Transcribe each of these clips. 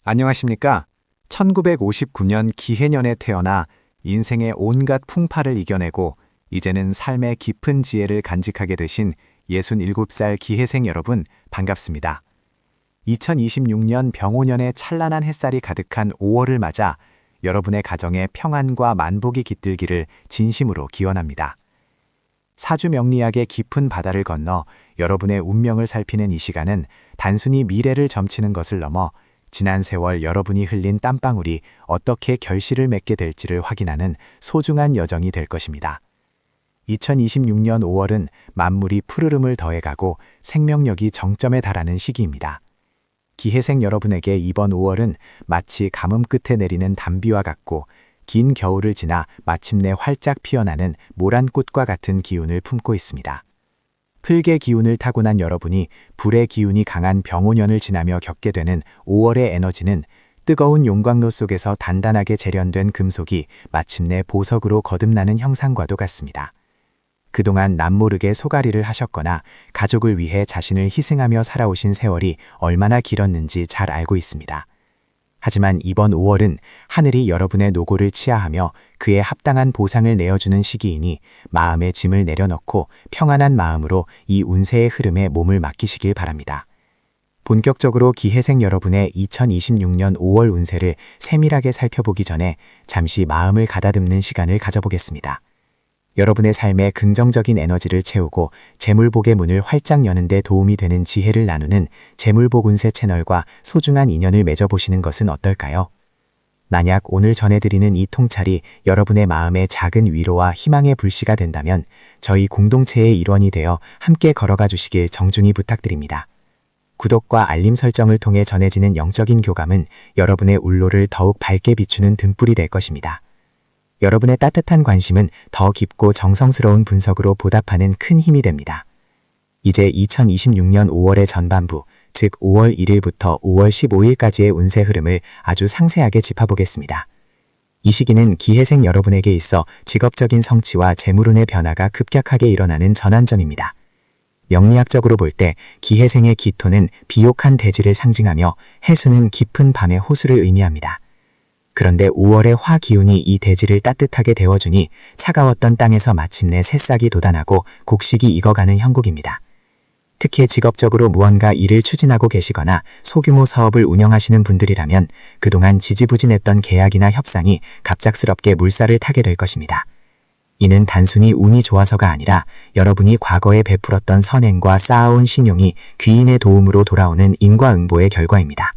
안녕하십니까? 1959년 기해년에 태어나 인생의 온갖 풍파를 이겨내고 이제는 삶의 깊은 지혜를 간직하게 되신 67살 기해생 여러분 반갑습니다. 2026년 병오년의 찬란한 햇살이 가득한 5월을 맞아 여러분의 가정에 평안과 만복이 깃들기를 진심으로 기원합니다. 사주 명리학의 깊은 바다를 건너 여러분의 운명을 살피는 이 시간은 단순히 미래를 점치는 것을 넘어 지난 세월 여러분이 흘린 땀방울이 어떻게 결실을 맺게 될지를 확인하는 소중한 여정이 될 것입니다. 2026년 5월은 만물이 푸르름을 더해가고 생명력이 정점에 달하는 시기입니다. 기해생 여러분에게 이번 5월은 마치 가뭄 끝에 내리는 단비와 같고 긴 겨울을 지나 마침내 활짝 피어나는 모란꽃과 같은 기운을 품고 있습니다. 풀의 기운을 타고난 여러분이 불의 기운이 강한 병오년을 지나며 겪게 되는 5월의 에너지는 뜨거운 용광로 속에서 단단하게 재련된 금속이 마침내 보석으로 거듭나는 형상과도 같습니다. 그동안 남모르게 소가리를 하셨거나 가족을 위해 자신을 희생하며 살아오신 세월이 얼마나 길었는지 잘 알고 있습니다. 하지만 이번 5월은 하늘이 여러분의 노고를 치하하며 그에 합당한 보상을 내어주는 시기이니 마음의 짐을 내려놓고 평안한 마음으로 이 운세의 흐름에 몸을 맡기시길 바랍니다. 본격적으로 기해생 여러분의 2026년 5월 운세를 세밀하게 살펴보기 전에 잠시 마음을 가다듬는 시간을 가져보겠습니다. 여러분의 삶에 긍정적인 에너지를 채우고 재물복의 문을 활짝 여는 데 도움이 되는 지혜를 나누는 재물복 운세 채널과 소중한 인연을 맺어보시는 것은 어떨까요? 만약 오늘 전해드리는 이 통찰이 여러분의 마음에 작은 위로와 희망의 불씨가 된다면 저희 공동체의 일원이 되어 함께 걸어가 주시길 정중히 부탁드립니다. 구독과 알림 설정을 통해 전해지는 영적인 교감은 여러분의 울로를 더욱 밝게 비추는 등불이 될 것입니다. 여러분의 따뜻한 관심은 더 깊고 정성스러운 분석으로 보답하는 큰 힘이 됩니다. 이제 2026년 5월의 전반부, 즉 5월 1일부터 5월 15일까지의 운세 흐름을 아주 상세하게 짚어보겠습니다. 이 시기는 기해생 여러분에게 있어 직업적인 성취와 재물운의 변화가 급격하게 일어나는 전환점입니다. 명리학적으로 볼 때 기해생의 기토는 비옥한 대지를 상징하며 해수는 깊은 밤의 호수를 의미합니다. 그런데 5월의 화 기운이 이 대지를 따뜻하게 데워주니 차가웠던 땅에서 마침내 새싹이 돋아나고 곡식이 익어가는 형국입니다. 특히 직업적으로 무언가 일을 추진하고 계시거나 소규모 사업을 운영하시는 분들이라면 그동안 지지부진했던 계약이나 협상이 갑작스럽게 물살을 타게 될 것입니다. 이는 단순히 운이 좋아서가 아니라 여러분이 과거에 베풀었던 선행과 쌓아온 신용이 귀인의 도움으로 돌아오는 인과응보의 결과입니다.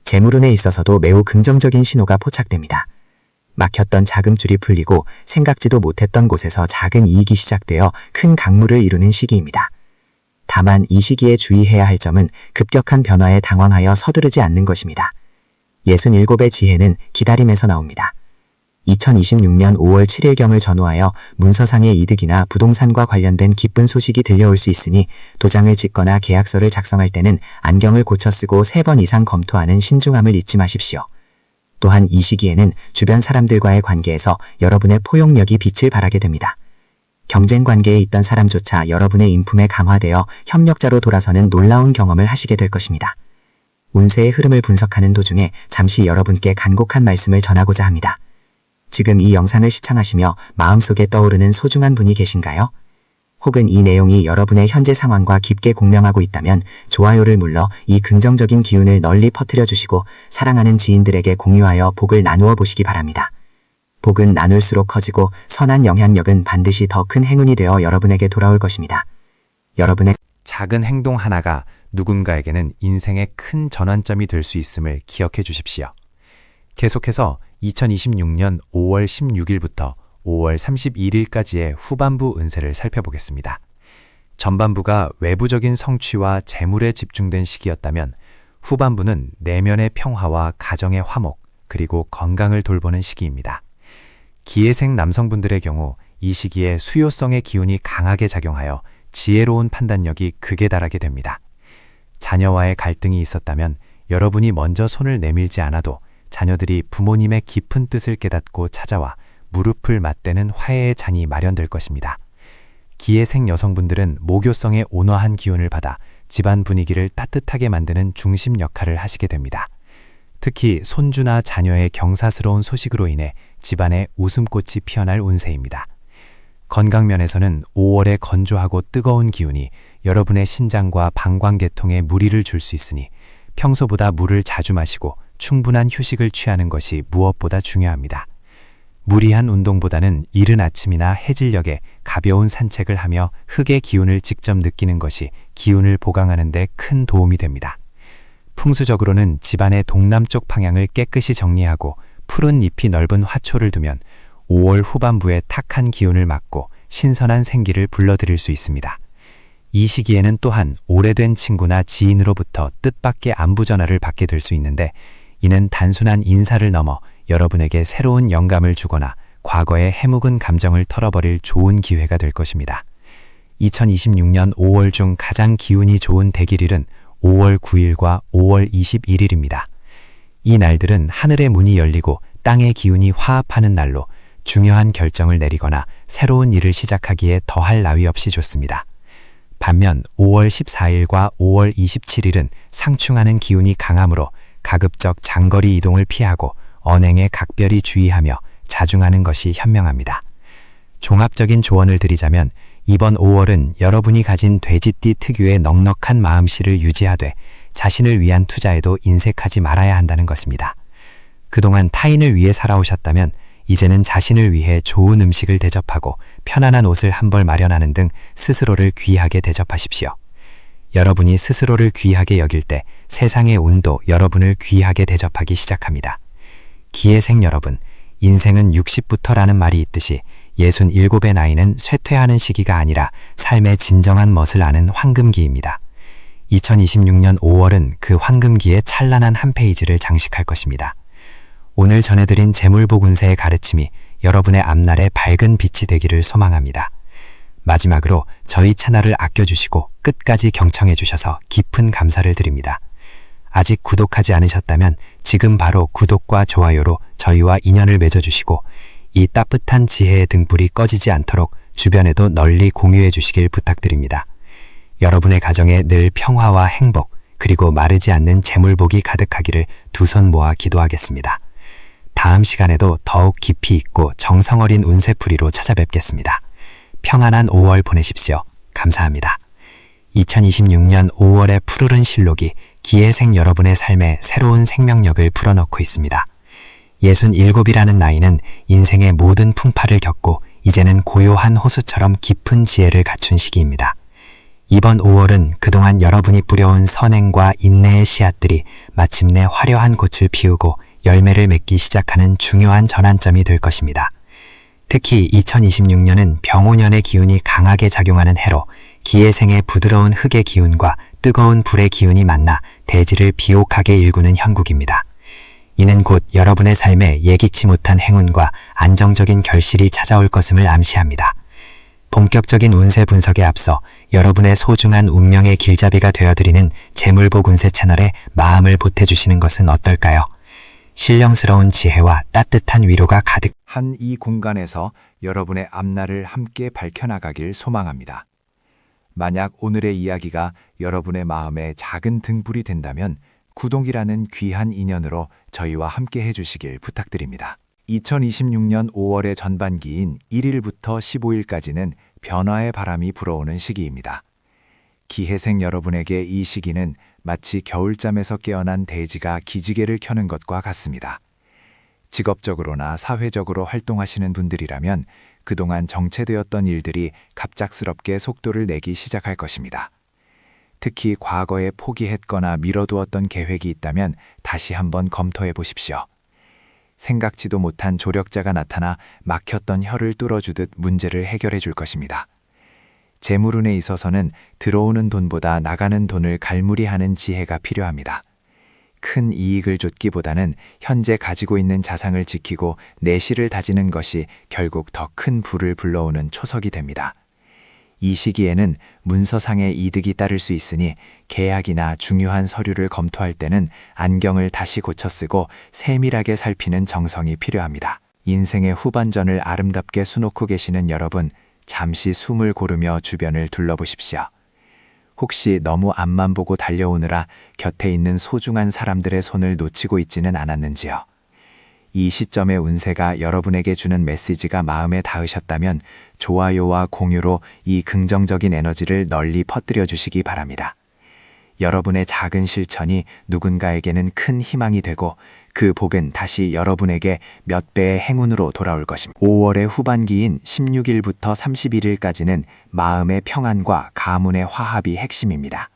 재물운에 있어서도 매우 긍정적인 신호가 포착됩니다. 막혔던 자금줄이 풀리고 생각지도 못했던 곳에서 작은 이익이 시작되어 큰 강물을 이루는 시기입니다. 다만 이 시기에 주의해야 할 점은 급격한 변화에 당황하여 서두르지 않는 것입니다. 67의 지혜는 기다림에서 나옵니다. 2026년 5월 7일경을 전후하여 문서상의 이득이나 부동산과 관련된 기쁜 소식이 들려올 수 있으니 도장을 찍거나 계약서를 작성할 때는 안경을 고쳐 쓰고 3번 이상 검토하는 신중함을 잊지 마십시오. 또한 이 시기에는 주변 사람들과의 관계에서 여러분의 포용력이 빛을 발하게 됩니다. 경쟁 관계에 있던 사람조차 여러분의 인품에 강화되어 협력자로 돌아서는 놀라운 경험을 하시게 될 것입니다. 운세의 흐름을 분석하는 도중에 잠시 여러분께 간곡한 말씀을 전하고자 합니다. 지금 이 영상을 시청하시며 마음속에 떠오르는 소중한 분이 계신가요? 혹은 이 내용이 여러분의 현재 상황과 깊게 공명하고 있다면 좋아요를 눌러 이 긍정적인 기운을 널리 퍼뜨려 주시고 사랑하는 지인들에게 공유하여 복을 나누어 보시기 바랍니다. 복은 나눌수록 커지고 선한 영향력은 반드시 더 큰 행운이 되어 여러분에게 돌아올 것입니다. 여러분의 작은 행동 하나가 누군가에게는 인생의 큰 전환점이 될 수 있음을 기억해 주십시오. 계속해서 2026년 5월 16일부터 5월 31일까지의 후반부 운세를 살펴보겠습니다. 전반부가 외부적인 성취와 재물에 집중된 시기였다면 후반부는 내면의 평화와 가정의 화목, 그리고 건강을 돌보는 시기입니다. 기해생 남성분들의 경우 이 시기에 수요성의 기운이 강하게 작용하여 지혜로운 판단력이 극에 달하게 됩니다. 자녀와의 갈등이 있었다면 여러분이 먼저 손을 내밀지 않아도 자녀들이 부모님의 깊은 뜻을 깨닫고 찾아와 무릎을 맞대는 화해의 잔이 마련될 것입니다. 기해생 여성분들은 모교성의 온화한 기운을 받아 집안 분위기를 따뜻하게 만드는 중심 역할을 하시게 됩니다. 특히 손주나 자녀의 경사스러운 소식으로 인해 집안에 웃음꽃이 피어날 운세입니다. 건강면에서는 5월의 건조하고 뜨거운 기운이 여러분의 신장과 방광계통에 무리를 줄 수 있으니 평소보다 물을 자주 마시고 충분한 휴식을 취하는 것이 무엇보다 중요합니다. 무리한 운동보다는 이른 아침이나 해질녘에 가벼운 산책을 하며 흙의 기운을 직접 느끼는 것이 기운을 보강하는 데 큰 도움이 됩니다. 풍수적으로는 집안의 동남쪽 방향을 깨끗이 정리하고 푸른 잎이 넓은 화초를 두면 5월 후반부에 탁한 기운을 막고 신선한 생기를 불러들일 수 있습니다. 이 시기에는 또한 오래된 친구나 지인으로부터 뜻밖의 안부 전화를 받게 될 수 있는데 이는 단순한 인사를 넘어 여러분에게 새로운 영감을 주거나 과거의 해묵은 감정을 털어버릴 좋은 기회가 될 것입니다. 2026년 5월 중 가장 기운이 좋은 대길일은 5월 9일과 5월 21일입니다. 이 날들은 하늘의 문이 열리고 땅의 기운이 화합하는 날로 중요한 결정을 내리거나 새로운 일을 시작하기에 더할 나위 없이 좋습니다. 반면 5월 14일과 5월 27일은 상충하는 기운이 강하므로 가급적 장거리 이동을 피하고 언행에 각별히 주의하며 자중하는 것이 현명합니다. 종합적인 조언을 드리자면 이번 5월은 여러분이 가진 돼지띠 특유의 넉넉한 마음씨를 유지하되 자신을 위한 투자에도 인색하지 말아야 한다는 것입니다. 그동안 타인을 위해 살아오셨다면 이제는 자신을 위해 좋은 음식을 대접하고 편안한 옷을 한 벌 마련하는 등 스스로를 귀하게 대접하십시오. 여러분이 스스로를 귀하게 여길 때 세상의 운도 여러분을 귀하게 대접하기 시작합니다. 기해생 여러분, 인생은 60부터라는 말이 있듯이 67의 나이는 쇠퇴하는 시기가 아니라 삶의 진정한 멋을 아는 황금기입니다. 2026년 5월은 그 황금기의 찬란한 한 페이지를 장식할 것입니다. 오늘 전해드린 재물복운세의 가르침이 여러분의 앞날에 밝은 빛이 되기를 소망합니다. 마지막으로 저희 채널을 아껴주시고 끝까지 경청해주셔서 깊은 감사를 드립니다. 아직 구독하지 않으셨다면 지금 바로 구독과 좋아요로 저희와 인연을 맺어주시고 이 따뜻한 지혜의 등불이 꺼지지 않도록 주변에도 널리 공유해 주시길 부탁드립니다. 여러분의 가정에 늘 평화와 행복 그리고 마르지 않는 재물복이 가득하기를 두 손 모아 기도하겠습니다. 다음 시간에도 더욱 깊이 있고 정성 어린 운세풀이로 찾아뵙겠습니다. 평안한 5월 보내십시오. 감사합니다. 2026년 5월의 푸르른 실록이 기해생 여러분의 삶에 새로운 생명력을 불어넣고 있습니다. 67이라는 나이는 인생의 모든 풍파를 겪고 이제는 고요한 호수처럼 깊은 지혜를 갖춘 시기입니다. 이번 5월은 그동안 여러분이 뿌려온 선행과 인내의 씨앗들이 마침내 화려한 꽃을 피우고 열매를 맺기 시작하는 중요한 전환점이 될 것입니다. 특히 2026년은 병오년의 기운이 강하게 작용하는 해로 기해생의 부드러운 흙의 기운과 뜨거운 불의 기운이 만나 대지를 비옥하게 일구는 형국입니다. 이는 곧 여러분의 삶에 예기치 못한 행운과 안정적인 결실이 찾아올 것임을 암시합니다. 본격적인 운세 분석에 앞서 여러분의 소중한 운명의 길잡이가 되어드리는 재물복 운세 채널에 마음을 보태주시는 것은 어떨까요? 신령스러운 지혜와 따뜻한 위로가 가득 한 이 공간에서 여러분의 앞날을 함께 밝혀나가길 소망합니다. 만약 오늘의 이야기가 여러분의 마음에 작은 등불이 된다면 구독이라는 귀한 인연으로 저희와 함께 해주시길 부탁드립니다. 2026년 5월의 전반기인 1일부터 15일까지는 변화의 바람이 불어오는 시기입니다. 기해생 여러분에게 이 시기는 마치 겨울잠에서 깨어난 돼지가 기지개를 켜는 것과 같습니다. 직업적으로나 사회적으로 활동하시는 분들이라면 그동안 정체되었던 일들이 갑작스럽게 속도를 내기 시작할 것입니다. 특히 과거에 포기했거나 미뤄두었던 계획이 있다면 다시 한번 검토해 보십시오. 생각지도 못한 조력자가 나타나 막혔던 혀를 뚫어주듯 문제를 해결해 줄 것입니다. 재물운에 있어서는 들어오는 돈보다 나가는 돈을 갈무리하는 지혜가 필요합니다. 큰 이익을 쫓기보다는 현재 가지고 있는 자산을 지키고 내실을 다지는 것이 결국 더 큰 부를 불러오는 초석이 됩니다. 이 시기에는 문서상의 이득이 따를 수 있으니 계약이나 중요한 서류를 검토할 때는 안경을 다시 고쳐 쓰고 세밀하게 살피는 정성이 필요합니다. 인생의 후반전을 아름답게 수놓고 계시는 여러분, 잠시 숨을 고르며 주변을 둘러보십시오. 혹시 너무 앞만 보고 달려오느라 곁에 있는 소중한 사람들의 손을 놓치고 있지는 않았는지요? 이 시점의 운세가 여러분에게 주는 메시지가 마음에 닿으셨다면 좋아요와 공유로 이 긍정적인 에너지를 널리 퍼뜨려 주시기 바랍니다. 여러분의 작은 실천이 누군가에게는 큰 희망이 되고 그 복은 다시 여러분에게 몇 배의 행운으로 돌아올 것입니다. 5월의 후반기인 16일부터 31일까지는 마음의 평안과 가문의 화합이 핵심입니다.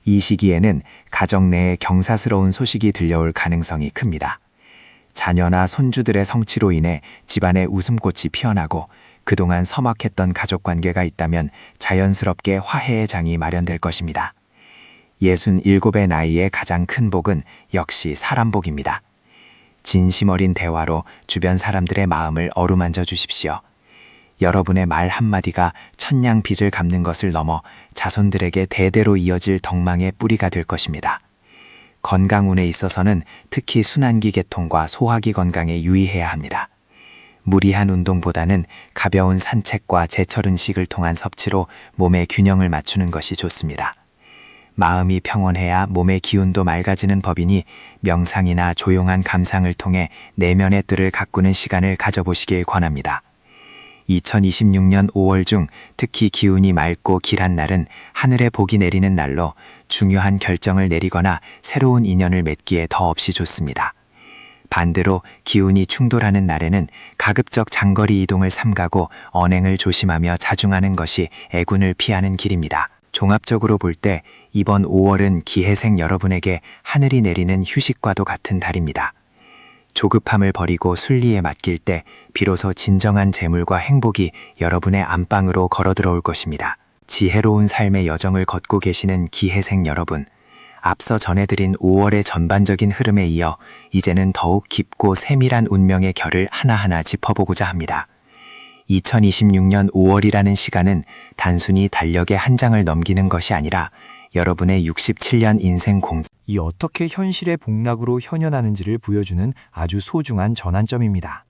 이 시기에는 가정 내에 경사스러운 소식이 들려올 가능성이 큽니다. 자녀나 손주들의 성취로 인해 집안에 웃음꽃이 피어나고 그동안 서먹했던 가족관계가 있다면 자연스럽게 화해의 장이 마련될 것입니다. 67의 나이에 가장 큰 복은 역시 사람 복입니다. 진심 어린 대화로 주변 사람들의 마음을 어루만져 주십시오. 여러분의 말 한마디가 천냥 빚을 갚는 것을 넘어 자손들에게 대대로 이어질 덕망의 뿌리가 될 것입니다. 건강운에 있어서는 특히 순환기 계통과 소화기 건강에 유의해야 합니다. 무리한 운동보다는 가벼운 산책과 제철 음식을 통한 섭취로 몸의 균형을 맞추는 것이 좋습니다. 마음이 평온해야 몸의 기운도 맑아지는 법이니 명상이나 조용한 감상을 통해 내면의 뜰을 가꾸는 시간을 가져보시길 권합니다. 2026년 5월 중 특히 기운이 맑고 길한 날은 하늘에 복이 내리는 날로 중요한 결정을 내리거나 새로운 인연을 맺기에 더없이 좋습니다. 반대로 기운이 충돌하는 날에는 가급적 장거리 이동을 삼가고 언행을 조심하며 자중하는 것이 애군을 피하는 길입니다. 종합적으로 볼 때 이번 5월은 기해생 여러분에게 하늘이 내리는 휴식과도 같은 달입니다. 조급함을 버리고 순리에 맡길 때 비로소 진정한 재물과 행복이 여러분의 안방으로 걸어 들어올 것입니다. 지혜로운 삶의 여정을 걷고 계시는 기해생 여러분, 앞서 전해드린 5월의 전반적인 흐름에 이어 이제는 더욱 깊고 세밀한 운명의 결을 하나하나 짚어보고자 합니다. 2026년 5월이라는 시간은 단순히 달력의 한 장을 넘기는 것이 아니라 여러분의 67년 인생 이 어떻게 현실의 복락으로 현현하는지를 보여주는 아주 소중한 전환점입니다.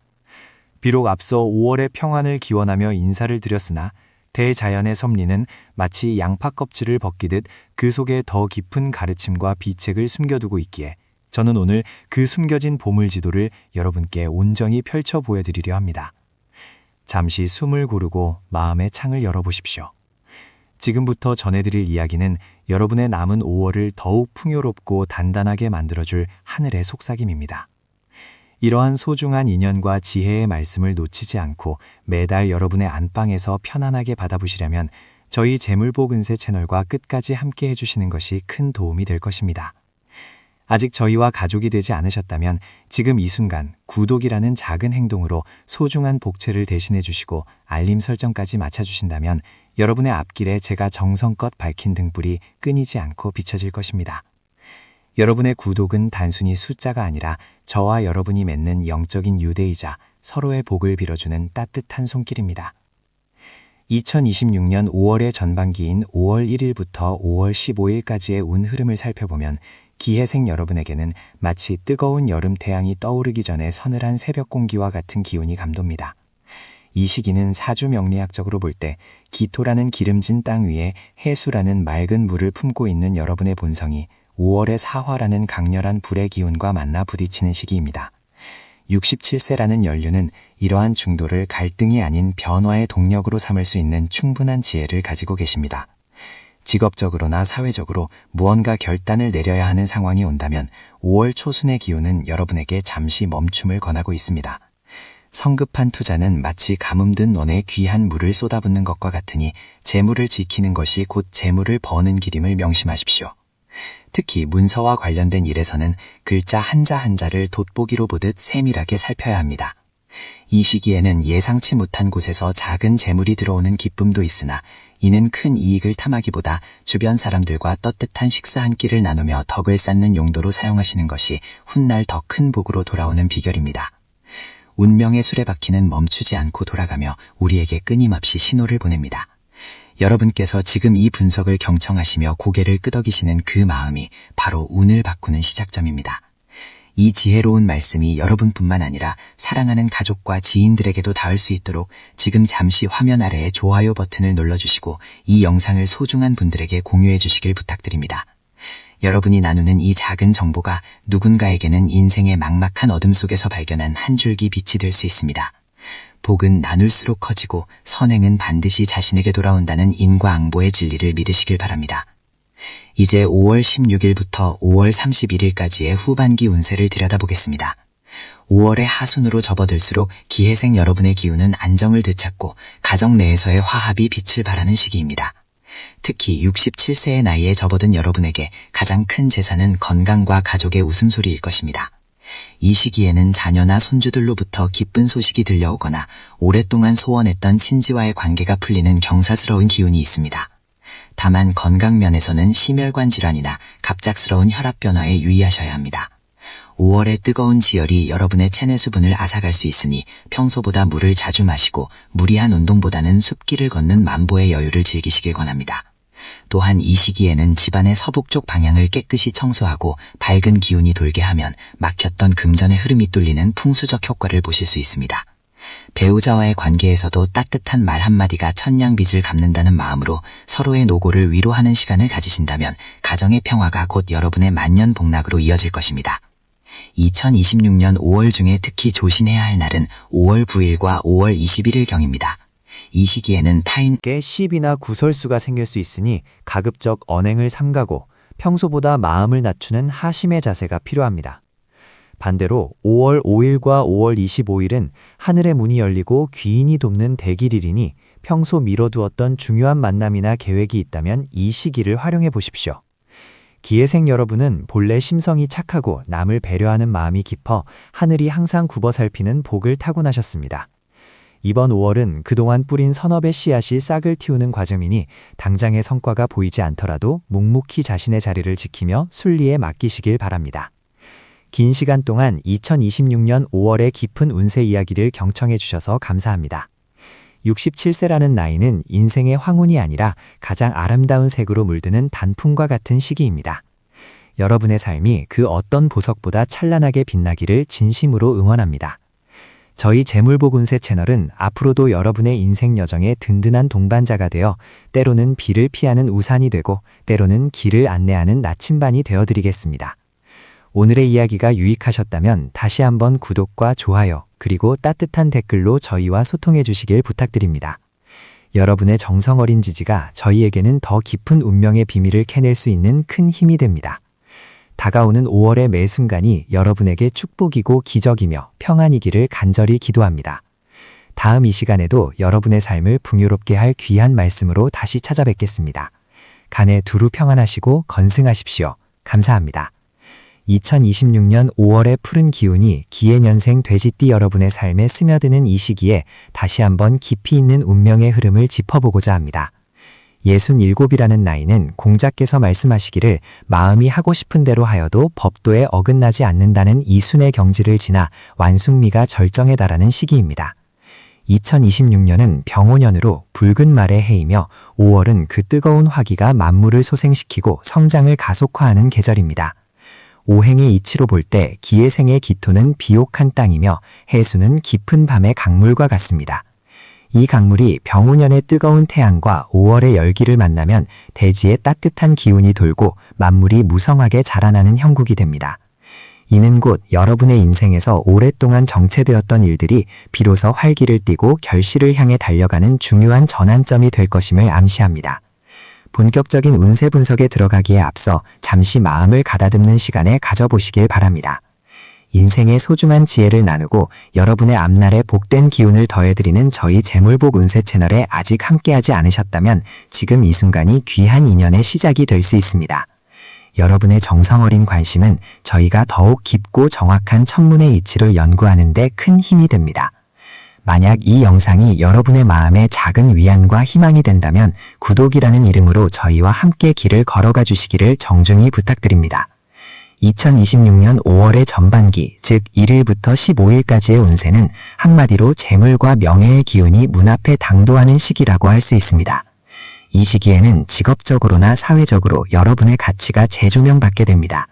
비록 앞서 5월의 평안을 기원하며 인사를 드렸으나 대자연의 섭리는 마치 양파 껍질을 벗기듯 그 속에 더 깊은 가르침과 비책을 숨겨두고 있기에 저는 오늘 그 숨겨진 보물지도를 여러분께 온전히 펼쳐 보여드리려 합니다. 잠시 숨을 고르고 마음의 창을 열어보십시오. 지금부터 전해드릴 이야기는 여러분의 남은 5월을 더욱 풍요롭고 단단하게 만들어줄 하늘의 속삭임입니다. 이러한 소중한 인연과 지혜의 말씀을 놓치지 않고 매달 여러분의 안방에서 편안하게 받아보시려면 저희 재물복은세 채널과 끝까지 함께 해주시는 것이 큰 도움이 될 것입니다. 아직 저희와 가족이 되지 않으셨다면 지금 이 순간 구독이라는 작은 행동으로 소중한 복채를 대신해 주시고 알림 설정까지 맞춰주신다면 여러분의 앞길에 제가 정성껏 밝힌 등불이 끊이지 않고 비춰질 것입니다. 여러분의 구독은 단순히 숫자가 아니라 저와 여러분이 맺는 영적인 유대이자 서로의 복을 빌어주는 따뜻한 손길입니다. 2026년 5월의 전반기인 5월 1일부터 5월 15일까지의 운 흐름을 살펴보면 기해생 여러분에게는 마치 뜨거운 여름 태양이 떠오르기 전에 서늘한 새벽 공기와 같은 기운이 감돕니다. 이 시기는 사주 명리학적으로 볼 때 기토라는 기름진 땅 위에 해수라는 맑은 물을 품고 있는 여러분의 본성이 5월의 사화라는 강렬한 불의 기운과 만나 부딪히는 시기입니다. 67세라는 연륜은 이러한 중도를 갈등이 아닌 변화의 동력으로 삼을 수 있는 충분한 지혜를 가지고 계십니다. 직업적으로나 사회적으로 무언가 결단을 내려야 하는 상황이 온다면 5월 초순의 기운은 여러분에게 잠시 멈춤을 권하고 있습니다. 성급한 투자는 마치 가뭄든 논에 귀한 물을 쏟아붓는 것과 같으니 재물을 지키는 것이 곧 재물을 버는 길임을 명심하십시오. 특히 문서와 관련된 일에서는 글자 한자 한자를 돋보기로 보듯 세밀하게 살펴야 합니다. 이 시기에는 예상치 못한 곳에서 작은 재물이 들어오는 기쁨도 있으나 이는 큰 이익을 탐하기보다 주변 사람들과 떳떳한 식사 한 끼를 나누며 덕을 쌓는 용도로 사용하시는 것이 훗날 더 큰 복으로 돌아오는 비결입니다. 운명의 수레바퀴는 멈추지 않고 돌아가며 우리에게 끊임없이 신호를 보냅니다. 여러분께서 지금 이 분석을 경청하시며 고개를 끄덕이시는 그 마음이 바로 운을 바꾸는 시작점입니다. 이 지혜로운 말씀이 여러분뿐만 아니라 사랑하는 가족과 지인들에게도 닿을 수 있도록 지금 잠시 화면 아래에 좋아요 버튼을 눌러주시고 이 영상을 소중한 분들에게 공유해 주시길 부탁드립니다. 여러분이 나누는 이 작은 정보가 누군가에게는 인생의 막막한 어둠 속에서 발견한 한 줄기 빛이 될 수 있습니다. 복은 나눌수록 커지고 선행은 반드시 자신에게 돌아온다는 인과응보의 진리를 믿으시길 바랍니다. 이제 5월 16일부터 5월 31일까지의 후반기 운세를 들여다보겠습니다. 5월의 하순으로 접어들수록 기해생 여러분의 기운은 안정을 되찾고 가정 내에서의 화합이 빛을 발하는 시기입니다. 특히 67세의 나이에 접어든 여러분에게 가장 큰 재산은 건강과 가족의 웃음소리일 것입니다. 이 시기에는 자녀나 손주들로부터 기쁜 소식이 들려오거나 오랫동안 소원했던 친지와의 관계가 풀리는 경사스러운 기운이 있습니다. 다만 건강 면에서는 심혈관 질환이나 갑작스러운 혈압 변화에 유의하셔야 합니다. 5월의 뜨거운 지열이 여러분의 체내 수분을 앗아갈 수 있으니 평소보다 물을 자주 마시고 무리한 운동보다는 숲길을 걷는 만보의 여유를 즐기시길 권합니다. 또한 이 시기에는 집안의 서북쪽 방향을 깨끗이 청소하고 밝은 기운이 돌게 하면 막혔던 금전의 흐름이 뚫리는 풍수적 효과를 보실 수 있습니다. 배우자와의 관계에서도 따뜻한 말 한마디가 천냥빚을 갚는다는 마음으로 서로의 노고를 위로하는 시간을 가지신다면 가정의 평화가 곧 여러분의 만년복락으로 이어질 것입니다. 2026년 5월 중에 특히 조심해야 할 날은 5월 9일과 5월 21일경입니다. 이 시기에는 타인께 시비나 구설수가 생길 수 있으니 가급적 언행을 삼가고 평소보다 마음을 낮추는 하심의 자세가 필요합니다. 반대로 5월 5일과 5월 25일은 하늘의 문이 열리고 귀인이 돕는 대길일이니 평소 미뤄두었던 중요한 만남이나 계획이 있다면 이 시기를 활용해 보십시오. 기해생 여러분은 본래 심성이 착하고 남을 배려하는 마음이 깊어 하늘이 항상 굽어 살피는 복을 타고나셨습니다. 이번 5월은 그동안 뿌린 선업의 씨앗이 싹을 틔우는 과정이니 당장의 성과가 보이지 않더라도 묵묵히 자신의 자리를 지키며 순리에 맡기시길 바랍니다. 긴 시간 동안 2026년 5월의 깊은 운세 이야기를 경청해 주셔서 감사합니다. 67세라는 나이는 인생의 황혼이 아니라 가장 아름다운 색으로 물드는 단풍과 같은 시기입니다. 여러분의 삶이 그 어떤 보석보다 찬란하게 빛나기를 진심으로 응원합니다. 저희 재물복 운세 채널은 앞으로도 여러분의 인생 여정에 든든한 동반자가 되어 때로는 비를 피하는 우산이 되고 때로는 길을 안내하는 나침반이 되어드리겠습니다. 오늘의 이야기가 유익하셨다면 다시 한번 구독과 좋아요 그리고 따뜻한 댓글로 저희와 소통해 주시길 부탁드립니다. 여러분의 정성 어린 지지가 저희에게는 더 깊은 운명의 비밀을 캐낼 수 있는 큰 힘이 됩니다. 다가오는 5월의 매 순간이 여러분에게 축복이고 기적이며 평안이기를 간절히 기도합니다. 다음 이 시간에도 여러분의 삶을 풍요롭게 할 귀한 말씀으로 다시 찾아뵙겠습니다. 간에 두루 평안하시고 건승하십시오. 감사합니다. 2026년 5월의 푸른 기운이 기해년생 돼지띠 여러분의 삶에 스며드는 이 시기에 다시 한번 깊이 있는 운명의 흐름을 짚어보고자 합니다. 67이라는 나이는 공자께서 말씀하시기를 마음이 하고 싶은 대로 하여도 법도에 어긋나지 않는다는 이순의 경지를 지나 완숙미가 절정에 달하는 시기입니다. 2026년은 병오년으로 붉은 말의 해이며 5월은 그 뜨거운 화기가 만물을 소생시키고 성장을 가속화하는 계절입니다. 오행의 이치로 볼 때 기해생의 기토는 비옥한 땅이며 해수는 깊은 밤의 강물과 같습니다. 이 강물이 병오년의 뜨거운 태양과 5월의 열기를 만나면 대지에 따뜻한 기운이 돌고 만물이 무성하게 자라나는 형국이 됩니다. 이는 곧 여러분의 인생에서 오랫동안 정체되었던 일들이 비로소 활기를 띠고 결실을 향해 달려가는 중요한 전환점이 될 것임을 암시합니다. 본격적인 운세 분석에 들어가기에 앞서 잠시 마음을 가다듬는 시간을 가져보시길 바랍니다. 인생의 소중한 지혜를 나누고 여러분의 앞날에 복된 기운을 더해드리는 저희 재물복 운세 채널에 아직 함께하지 않으셨다면 지금 이 순간이 귀한 인연의 시작이 될 수 있습니다. 여러분의 정성 어린 관심은 저희가 더욱 깊고 정확한 천문의 이치를 연구하는 데 큰 힘이 됩니다. 만약 이 영상이 여러분의 마음에 작은 위안과 희망이 된다면 구독이라는 이름으로 저희와 함께 길을 걸어가 주시기를 정중히 부탁드립니다. 2026년 5월의 전반기, 즉 1일부터 15일까지의 운세는 한마디로 재물과 명예의 기운이 문 앞에 당도하는 시기라고 할 수 있습니다. 이 시기에는 직업적으로나 사회적으로 여러분의 가치가 재조명받게 됩니다.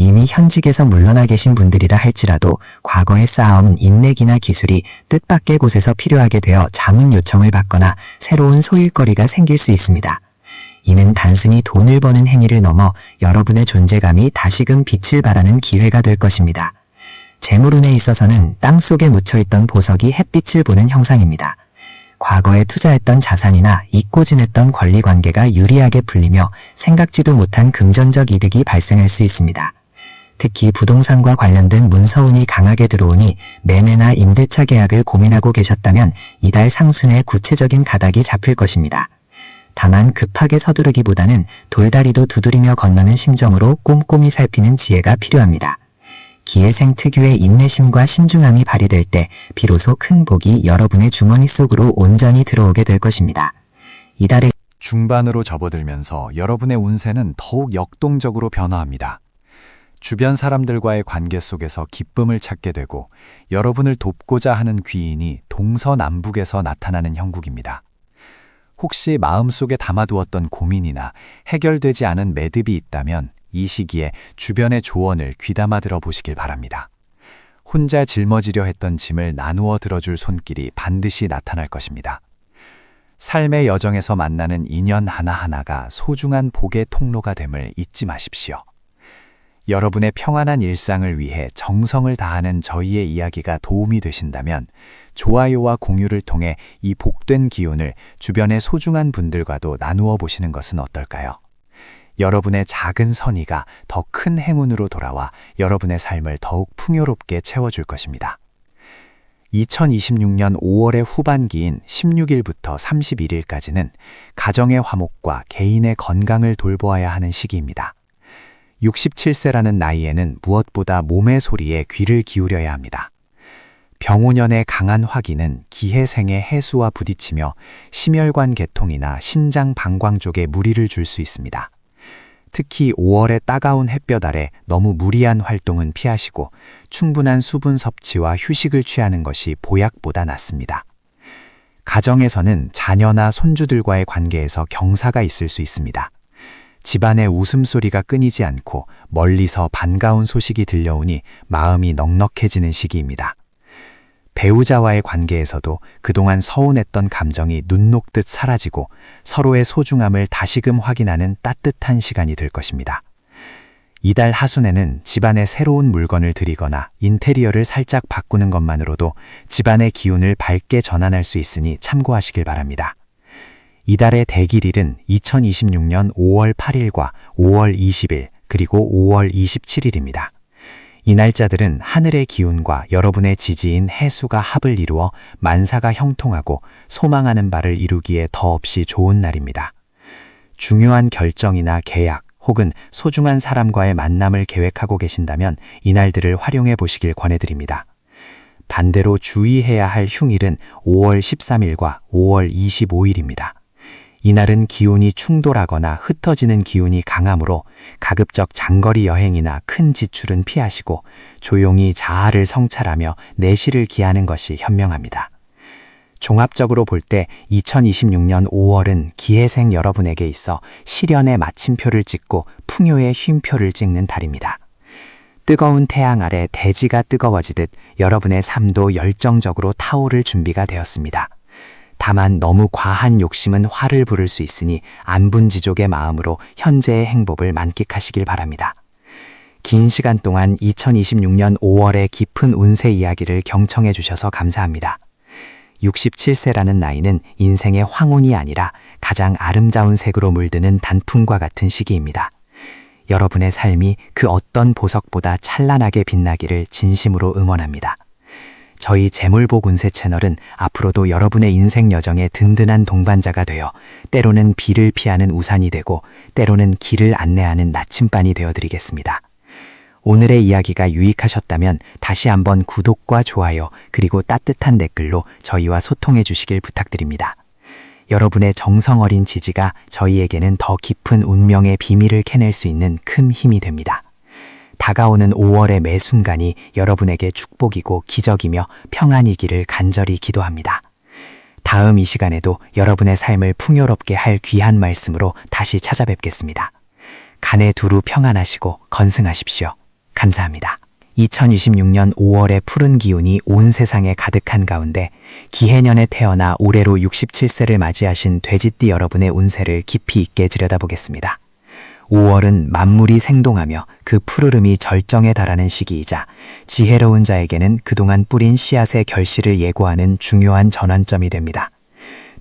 이미 현직에서 물러나 계신 분들이라 할지라도 과거에 쌓아온 인맥이나 기술이 뜻밖의 곳에서 필요하게 되어 자문 요청을 받거나 새로운 소일거리가 생길 수 있습니다. 이는 단순히 돈을 버는 행위를 넘어 여러분의 존재감이 다시금 빛을 발하는 기회가 될 것입니다. 재물운에 있어서는 땅속에 묻혀있던 보석이 햇빛을 보는 형상입니다. 과거에 투자했던 자산이나 잊고 지냈던 권리관계가 유리하게 풀리며 생각지도 못한 금전적 이득이 발생할 수 있습니다. 특히 부동산과 관련된 문서운이 강하게 들어오니 매매나 임대차 계약을 고민하고 계셨다면 이달 상순에 구체적인 가닥이 잡힐 것입니다. 다만 급하게 서두르기보다는 돌다리도 두드리며 건너는 심정으로 꼼꼼히 살피는 지혜가 필요합니다. 기해생 특유의 인내심과 신중함이 발휘될 때 비로소 큰 복이 여러분의 주머니 속으로 온전히 들어오게 될 것입니다. 이달의 중반으로 접어들면서 여러분의 운세는 더욱 역동적으로 변화합니다. 주변 사람들과의 관계 속에서 기쁨을 찾게 되고 여러분을 돕고자 하는 귀인이 동서남북에서 나타나는 형국입니다. 혹시 마음속에 담아두었던 고민이나 해결되지 않은 매듭이 있다면 이 시기에 주변의 조언을 귀담아 들어보시길 바랍니다. 혼자 짊어지려 했던 짐을 나누어 들어줄 손길이 반드시 나타날 것입니다. 삶의 여정에서 만나는 인연 하나하나가 소중한 복의 통로가 됨을 잊지 마십시오. 여러분의 평안한 일상을 위해 정성을 다하는 저희의 이야기가 도움이 되신다면 좋아요와 공유를 통해 이 복된 기운을 주변의 소중한 분들과도 나누어 보시는 것은 어떨까요? 여러분의 작은 선의가 더 큰 행운으로 돌아와 여러분의 삶을 더욱 풍요롭게 채워줄 것입니다. 2026년 5월의 후반기인 16일부터 31일까지는 가정의 화목과 개인의 건강을 돌보아야 하는 시기입니다. 67세라는 나이에는 무엇보다 몸의 소리에 귀를 기울여야 합니다. 병오년의 강한 화기는 기해생의 해수와 부딪히며 심혈관 계통이나 신장 방광 쪽에 무리를 줄 수 있습니다. 특히 5월의 따가운 햇볕 아래 너무 무리한 활동은 피하시고 충분한 수분 섭취와 휴식을 취하는 것이 보약보다 낫습니다. 가정에서는 자녀나 손주들과의 관계에서 경사가 있을 수 있습니다. 집안의 웃음소리가 끊이지 않고 멀리서 반가운 소식이 들려오니 마음이 넉넉해지는 시기입니다. 배우자와의 관계에서도 그동안 서운했던 감정이 눈 녹듯 사라지고 서로의 소중함을 다시금 확인하는 따뜻한 시간이 될 것입니다. 이달 하순에는 집안에 새로운 물건을 들이거나 인테리어를 살짝 바꾸는 것만으로도 집안의 기운을 밝게 전환할 수 있으니 참고하시길 바랍니다. 이달의 대길일은 2026년 5월 8일과 5월 20일 그리고 5월 27일입니다. 이 날짜들은 하늘의 기운과 여러분의 지지인 해수가 합을 이루어 만사가 형통하고 소망하는 바를 이루기에 더없이 좋은 날입니다. 중요한 결정이나 계약 혹은 소중한 사람과의 만남을 계획하고 계신다면 이 날들을 활용해 보시길 권해드립니다. 반대로 주의해야 할 흉일은 5월 13일과 5월 25일입니다. 이날은 기운이 충돌하거나 흩어지는 기운이 강하므로 가급적 장거리 여행이나 큰 지출은 피하시고 조용히 자아를 성찰하며 내실을 기하는 것이 현명합니다. 종합적으로 볼 때 2026년 5월은 기해생 여러분에게 있어 시련의 마침표를 찍고 풍요의 쉼표를 찍는 달입니다. 뜨거운 태양 아래 대지가 뜨거워지듯 여러분의 삶도 열정적으로 타오를 준비가 되었습니다. 다만 너무 과한 욕심은 화를 부를 수 있으니 안분지족의 마음으로 현재의 행복을 만끽하시길 바랍니다. 긴 시간 동안 2026년 5월의 깊은 운세 이야기를 경청해 주셔서 감사합니다. 67세라는 나이는 인생의 황혼이 아니라 가장 아름다운 색으로 물드는 단풍과 같은 시기입니다. 여러분의 삶이 그 어떤 보석보다 찬란하게 빛나기를 진심으로 응원합니다. 저희 재물복 운세 채널은 앞으로도 여러분의 인생 여정에 든든한 동반자가 되어 때로는 비를 피하는 우산이 되고 때로는 길을 안내하는 나침반이 되어드리겠습니다. 오늘의 이야기가 유익하셨다면 다시 한번 구독과 좋아요 그리고 따뜻한 댓글로 저희와 소통해 주시길 부탁드립니다. 여러분의 정성 어린 지지가 저희에게는 더 깊은 운명의 비밀을 캐낼 수 있는 큰 힘이 됩니다. 다가오는 5월의 매 순간이 여러분에게 축복이고 기적이며 평안이기를 간절히 기도합니다. 다음 이 시간에도 여러분의 삶을 풍요롭게 할 귀한 말씀으로 다시 찾아뵙겠습니다. 간에 두루 평안하시고 건승하십시오. 감사합니다. 2026년 5월의 푸른 기운이 온 세상에 가득한 가운데 기해년에 태어나 올해로 67세를 맞이하신 돼지띠 여러분의 운세를 깊이 있게 들여다보겠습니다. 5월은 만물이 생동하며 그 푸르름이 절정에 달하는 시기이자 지혜로운 자에게는 그동안 뿌린 씨앗의 결실을 예고하는 중요한 전환점이 됩니다.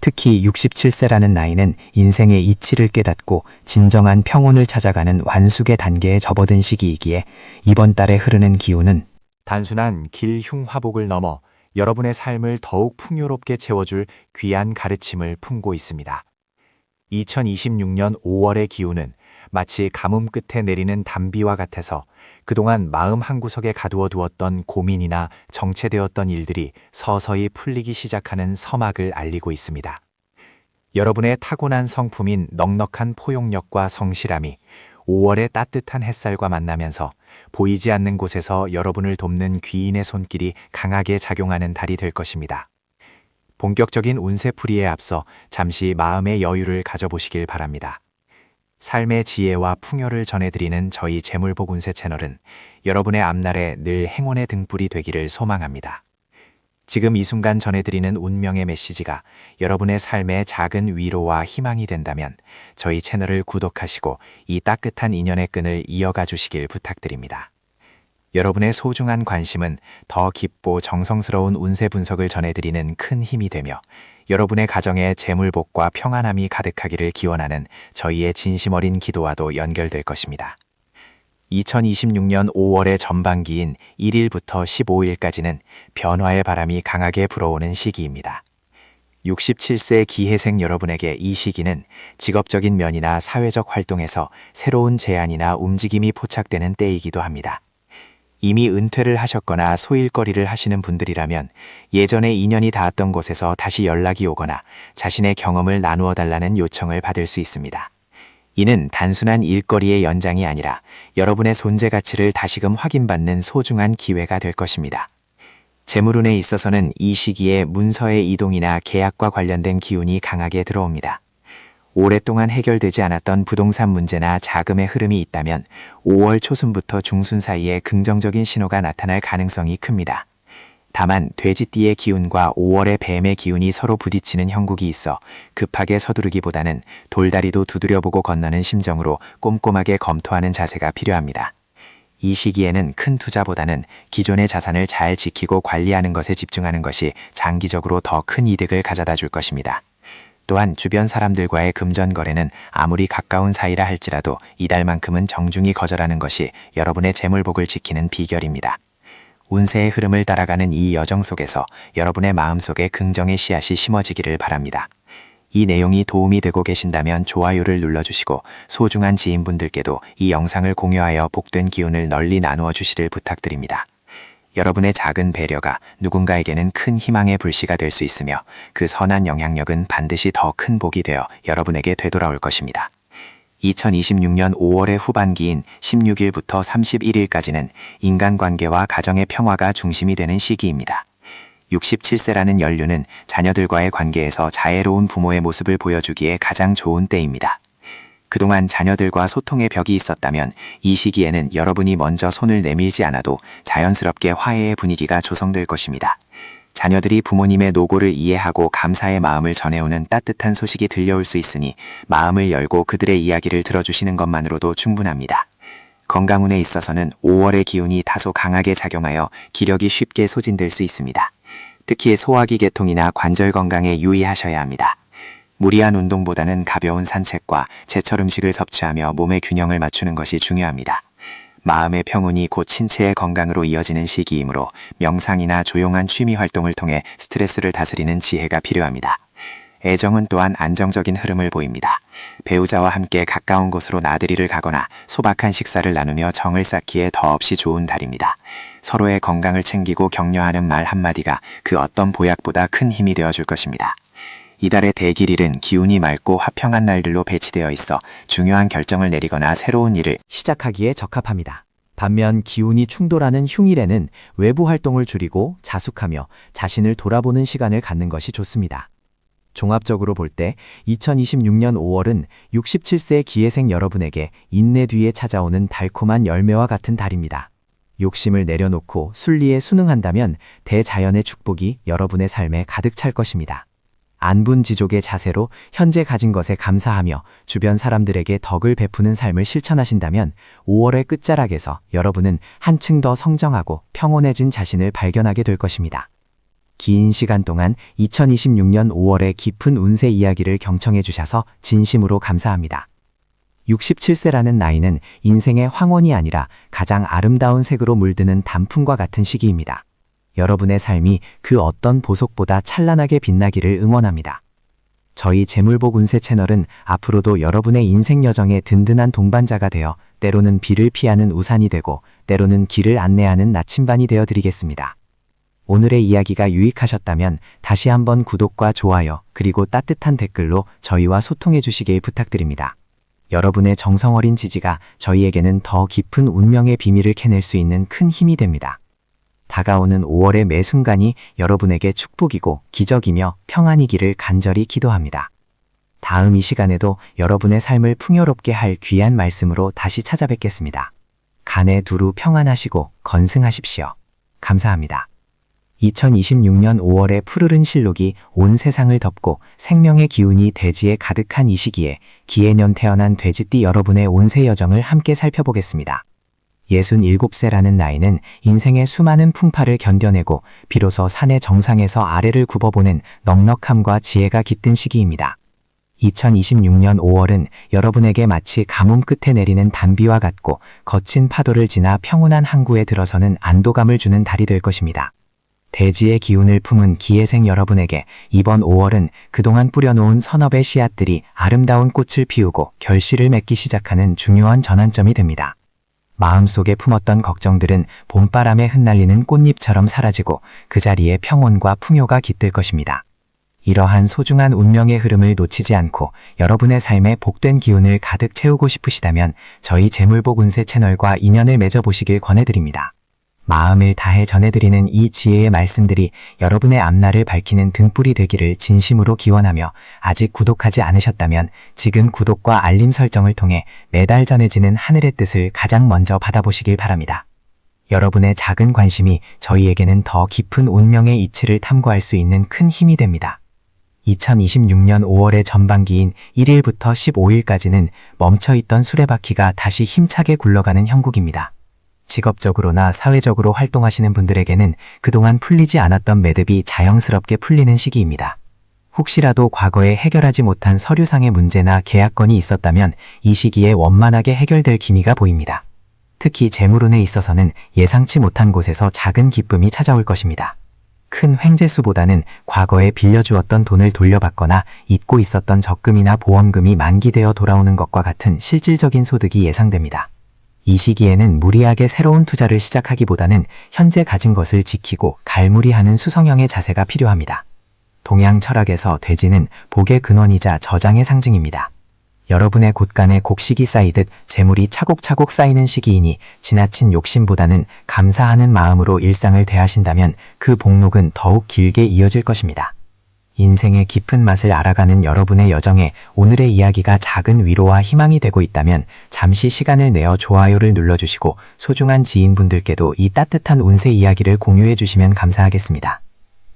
특히 67세라는 나이는 인생의 이치를 깨닫고 진정한 평온을 찾아가는 완숙의 단계에 접어든 시기이기에 이번 달에 흐르는 기운은 단순한 길흉화복을 넘어 여러분의 삶을 더욱 풍요롭게 채워줄 귀한 가르침을 품고 있습니다. 2026년 5월의 기운은 마치 가뭄 끝에 내리는 단비와 같아서 그동안 마음 한구석에 가두어 두었던 고민이나 정체되었던 일들이 서서히 풀리기 시작하는 서막을 알리고 있습니다. 여러분의 타고난 성품인 넉넉한 포용력과 성실함이 5월의 따뜻한 햇살과 만나면서 보이지 않는 곳에서 여러분을 돕는 귀인의 손길이 강하게 작용하는 달이 될 것입니다. 본격적인 운세풀이에 앞서 잠시 마음의 여유를 가져보시길 바랍니다. 삶의 지혜와 풍요를 전해드리는 저희 재물복 운세 채널은 여러분의 앞날에 늘 행운의 등불이 되기를 소망합니다. 지금 이 순간 전해드리는 운명의 메시지가 여러분의 삶에 작은 위로와 희망이 된다면 저희 채널을 구독하시고 이 따뜻한 인연의 끈을 이어가 주시길 부탁드립니다. 여러분의 소중한 관심은 더 깊고 정성스러운 운세 분석을 전해드리는 큰 힘이 되며 여러분의 가정에 재물복과 평안함이 가득하기를 기원하는 저희의 진심 어린 기도와도 연결될 것입니다. 2026년 5월의 전반기인 1일부터 15일까지는 변화의 바람이 강하게 불어오는 시기입니다. 67세 기해생 여러분에게 이 시기는 직업적인 면이나 사회적 활동에서 새로운 제안이나 움직임이 포착되는 때이기도 합니다. 이미 은퇴를 하셨거나 소일거리를 하시는 분들이라면 예전에 인연이 닿았던 곳에서 다시 연락이 오거나 자신의 경험을 나누어 달라는 요청을 받을 수 있습니다. 이는 단순한 일거리의 연장이 아니라 여러분의 존재 가치를 다시금 확인받는 소중한 기회가 될 것입니다. 재물운에 있어서는 이 시기에 문서의 이동이나 계약과 관련된 기운이 강하게 들어옵니다. 오랫동안 해결되지 않았던 부동산 문제나 자금의 흐름이 있다면 5월 초순부터 중순 사이에 긍정적인 신호가 나타날 가능성이 큽니다. 다만 돼지띠의 기운과 5월의 뱀의 기운이 서로 부딪히는 형국이 있어 급하게 서두르기보다는 돌다리도 두드려보고 건너는 심정으로 꼼꼼하게 검토하는 자세가 필요합니다. 이 시기에는 큰 투자보다는 기존의 자산을 잘 지키고 관리하는 것에 집중하는 것이 장기적으로 더 큰 이득을 가져다 줄 것입니다. 또한 주변 사람들과의 금전 거래는 아무리 가까운 사이라 할지라도 이달만큼은 정중히 거절하는 것이 여러분의 재물복을 지키는 비결입니다. 운세의 흐름을 따라가는 이 여정 속에서 여러분의 마음속에 긍정의 씨앗이 심어지기를 바랍니다. 이 내용이 도움이 되고 계신다면 좋아요를 눌러주시고 소중한 지인분들께도 이 영상을 공유하여 복된 기운을 널리 나누어 주시를 부탁드립니다. 여러분의 작은 배려가 누군가에게는 큰 희망의 불씨가 될 수 있으며 그 선한 영향력은 반드시 더 큰 복이 되어 여러분에게 되돌아올 것입니다. 2026년 5월의 후반기인 16일부터 31일까지는 인간관계와 가정의 평화가 중심이 되는 시기입니다. 67세라는 연륜은 자녀들과의 관계에서 자애로운 부모의 모습을 보여주기에 가장 좋은 때입니다. 그동안 자녀들과 소통의 벽이 있었다면 이 시기에는 여러분이 먼저 손을 내밀지 않아도 자연스럽게 화해의 분위기가 조성될 것입니다. 자녀들이 부모님의 노고를 이해하고 감사의 마음을 전해오는 따뜻한 소식이 들려올 수 있으니 마음을 열고 그들의 이야기를 들어주시는 것만으로도 충분합니다. 건강운에 있어서는 5월의 기운이 다소 강하게 작용하여 기력이 쉽게 소진될 수 있습니다. 특히 소화기 계통이나 관절 건강에 유의하셔야 합니다. 무리한 운동보다는 가벼운 산책과 제철 음식을 섭취하며 몸의 균형을 맞추는 것이 중요합니다. 마음의 평온이 곧 신체의 건강으로 이어지는 시기이므로 명상이나 조용한 취미 활동을 통해 스트레스를 다스리는 지혜가 필요합니다. 애정은 또한 안정적인 흐름을 보입니다. 배우자와 함께 가까운 곳으로 나들이를 가거나 소박한 식사를 나누며 정을 쌓기에 더없이 좋은 달입니다. 서로의 건강을 챙기고 격려하는 말 한마디가 그 어떤 보약보다 큰 힘이 되어줄 것입니다. 이달의 대길일은 기운이 맑고 화평한 날들로 배치되어 있어 중요한 결정을 내리거나 새로운 일을 시작하기에 적합합니다. 반면 기운이 충돌하는 흉일에는 외부 활동을 줄이고 자숙하며 자신을 돌아보는 시간을 갖는 것이 좋습니다. 종합적으로 볼 때 2026년 5월은 67세 기해생 여러분에게 인내 뒤에 찾아오는 달콤한 열매와 같은 달입니다. 욕심을 내려놓고 순리에 순응한다면 대자연의 축복이 여러분의 삶에 가득 찰 것입니다. 안분지족의 자세로 현재 가진 것에 감사하며 주변 사람들에게 덕을 베푸는 삶을 실천하신다면 5월의 끝자락에서 여러분은 한층 더 성정하고 평온해진 자신을 발견하게 될 것입니다. 긴 시간 동안 2026년 5월의 깊은 운세 이야기를 경청해 주셔서 진심으로 감사합니다. 67세라는 나이는 인생의 황혼이 아니라 가장 아름다운 색으로 물드는 단풍과 같은 시기입니다. 여러분의 삶이 그 어떤 보석보다 찬란하게 빛나기를 응원합니다. 저희 재물복 운세 채널은 앞으로도 여러분의 인생 여정에 든든한 동반자가 되어 때로는 비를 피하는 우산이 되고 때로는 길을 안내하는 나침반이 되어 드리겠습니다. 오늘의 이야기가 유익하셨다면 다시 한번 구독과 좋아요 그리고 따뜻한 댓글로 저희와 소통해 주시길 부탁드립니다. 여러분의 정성 어린 지지가 저희에게는 더 깊은 운명의 비밀을 캐낼 수 있는 큰 힘이 됩니다. 다가오는 5월의 매 순간이 여러분에게 축복이고 기적이며 평안이기를 간절히 기도합니다. 다음 이 시간에도 여러분의 삶을 풍요롭게 할 귀한 말씀으로 다시 찾아뵙겠습니다. 간에 두루 평안하시고 건승하십시오. 감사합니다. 2026년 5월의 푸르른 실록이 온 세상을 덮고 생명의 기운이 대지에 가득한 이 시기에 기해년 태어난 돼지띠 여러분의 운세 여정을 함께 살펴보겠습니다. 67세라는 나이는 인생의 수많은 풍파를 견뎌내고 비로소 산의 정상에서 아래를 굽어보는 넉넉함과 지혜가 깃든 시기입니다. 2026년 5월은 여러분에게 마치 가뭄 끝에 내리는 단비와 같고 거친 파도를 지나 평온한 항구에 들어서는 안도감을 주는 달이 될 것입니다. 대지의 기운을 품은 기해생 여러분에게 이번 5월은 그동안 뿌려놓은 선업의 씨앗들이 아름다운 꽃을 피우고 결실을 맺기 시작하는 중요한 전환점이 됩니다. 마음속에 품었던 걱정들은 봄바람에 흩날리는 꽃잎처럼 사라지고 그 자리에 평온과 풍요가 깃들 것입니다. 이러한 소중한 운명의 흐름을 놓치지 않고 여러분의 삶에 복된 기운을 가득 채우고 싶으시다면 저희 재물복 운세 채널과 인연을 맺어보시길 권해드립니다. 마음을 다해 전해드리는 이 지혜의 말씀들이 여러분의 앞날을 밝히는 등불이 되기를 진심으로 기원하며 아직 구독하지 않으셨다면 지금 구독과 알림 설정을 통해 매달 전해지는 하늘의 뜻을 가장 먼저 받아보시길 바랍니다. 여러분의 작은 관심이 저희에게는 더 깊은 운명의 이치를 탐구할 수 있는 큰 힘이 됩니다. 2026년 5월의 전반기인 1일부터 15일까지는 멈춰있던 수레바퀴가 다시 힘차게 굴러가는 형국입니다. 직업적으로나 사회적으로 활동하시는 분들에게는 그동안 풀리지 않았던 매듭이 자연스럽게 풀리는 시기입니다. 혹시라도 과거에 해결하지 못한 서류상의 문제나 계약건이 있었다면 이 시기에 원만하게 해결될 기미가 보입니다. 특히 재물운에 있어서는 예상치 못한 곳에서 작은 기쁨이 찾아올 것입니다. 큰 횡재수보다는 과거에 빌려주었던 돈을 돌려받거나 잊고 있었던 적금이나 보험금이 만기되어 돌아오는 것과 같은 실질적인 소득이 예상됩니다. 이 시기에는 무리하게 새로운 투자를 시작하기보다는 현재 가진 것을 지키고 갈무리하는 수성형의 자세가 필요합니다. 동양 철학에서 돼지는 복의 근원이자 저장의 상징입니다. 여러분의 곳간에 곡식이 쌓이듯 재물이 차곡차곡 쌓이는 시기이니 지나친 욕심보다는 감사하는 마음으로 일상을 대하신다면 그 복록은 더욱 길게 이어질 것입니다. 인생의 깊은 맛을 알아가는 여러분의 여정에 오늘의 이야기가 작은 위로와 희망이 되고 있다면 잠시 시간을 내어 좋아요를 눌러주시고 소중한 지인분들께도 이 따뜻한 운세 이야기를 공유해 주시면 감사하겠습니다.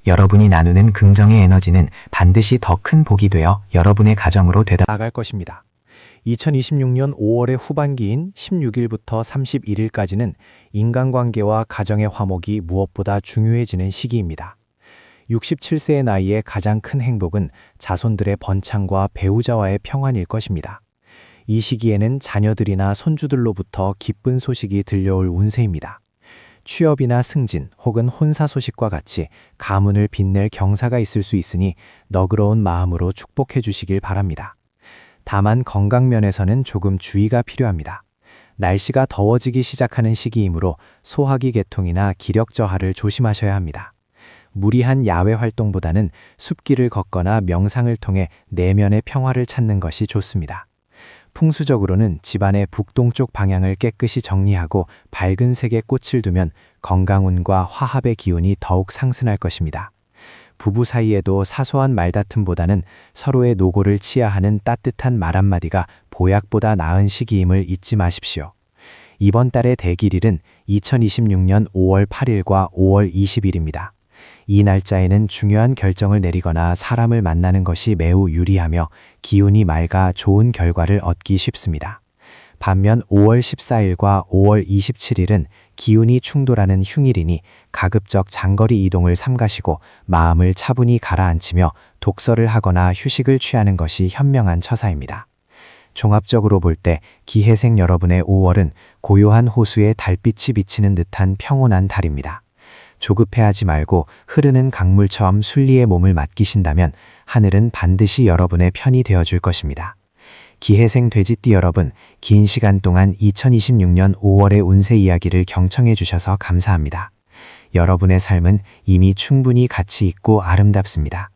여러분이 나누는 긍정의 에너지는 반드시 더 큰 복이 되어 여러분의 가정으로 나갈 것입니다. 2026년 5월의 후반기인 16일부터 31일까지는 인간관계와 가정의 화목이 무엇보다 중요해지는 시기입니다. 67세의 나이에 가장 큰 행복은 자손들의 번창과 배우자와의 평안일 것입니다. 이 시기에는 자녀들이나 손주들로부터 기쁜 소식이 들려올 운세입니다. 취업이나 승진 혹은 혼사 소식과 같이 가문을 빛낼 경사가 있을 수 있으니 너그러운 마음으로 축복해 주시길 바랍니다. 다만 건강면에서는 조금 주의가 필요합니다. 날씨가 더워지기 시작하는 시기이므로 소화기 계통이나 기력 저하를 조심하셔야 합니다. 무리한 야외 활동보다는 숲길을 걷거나 명상을 통해 내면의 평화를 찾는 것이 좋습니다. 풍수적으로는 집안의 북동쪽 방향을 깨끗이 정리하고 밝은 색의 꽃을 두면 건강운과 화합의 기운이 더욱 상승할 것입니다. 부부 사이에도 사소한 말다툼보다는 서로의 노고를 치하하는 따뜻한 말 한마디가 보약보다 나은 시기임을 잊지 마십시오. 이번 달의 대길일은 2026년 5월 8일과 5월 20일입니다. 이 날짜에는 중요한 결정을 내리거나 사람을 만나는 것이 매우 유리하며 기운이 맑아 좋은 결과를 얻기 쉽습니다. 반면 5월 14일과 5월 27일은 기운이 충돌하는 흉일이니 가급적 장거리 이동을 삼가시고 마음을 차분히 가라앉히며 독서를 하거나 휴식을 취하는 것이 현명한 처사입니다. 종합적으로 볼 때 기해생 여러분의 5월은 고요한 호수에 달빛이 비치는 듯한 평온한 달입니다. 조급해하지 말고 흐르는 강물처럼 순리의 몸을 맡기신다면 하늘은 반드시 여러분의 편이 되어줄 것입니다. 기해생 돼지띠 여러분, 긴 시간 동안 2026년 5월의 운세 이야기를 경청해 주셔서 감사합니다. 여러분의 삶은 이미 충분히 가치 있고 아름답습니다.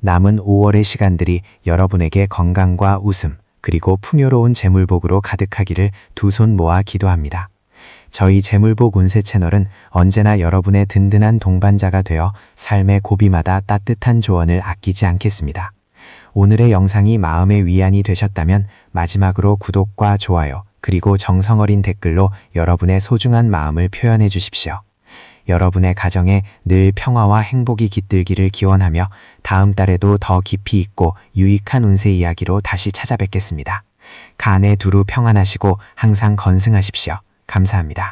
남은 5월의 시간들이 여러분에게 건강과 웃음, 그리고 풍요로운 재물복으로 가득하기를 두 손 모아 기도합니다. 저희 재물복 운세 채널은 언제나 여러분의 든든한 동반자가 되어 삶의 고비마다 따뜻한 조언을 아끼지 않겠습니다. 오늘의 영상이 마음의 위안이 되셨다면 마지막으로 구독과 좋아요, 그리고 정성어린 댓글로 여러분의 소중한 마음을 표현해 주십시오. 여러분의 가정에 늘 평화와 행복이 깃들기를 기원하며 다음 달에도 더 깊이 있고 유익한 운세 이야기로 다시 찾아뵙겠습니다. 간에 두루 평안하시고 항상 건승하십시오. 감사합니다.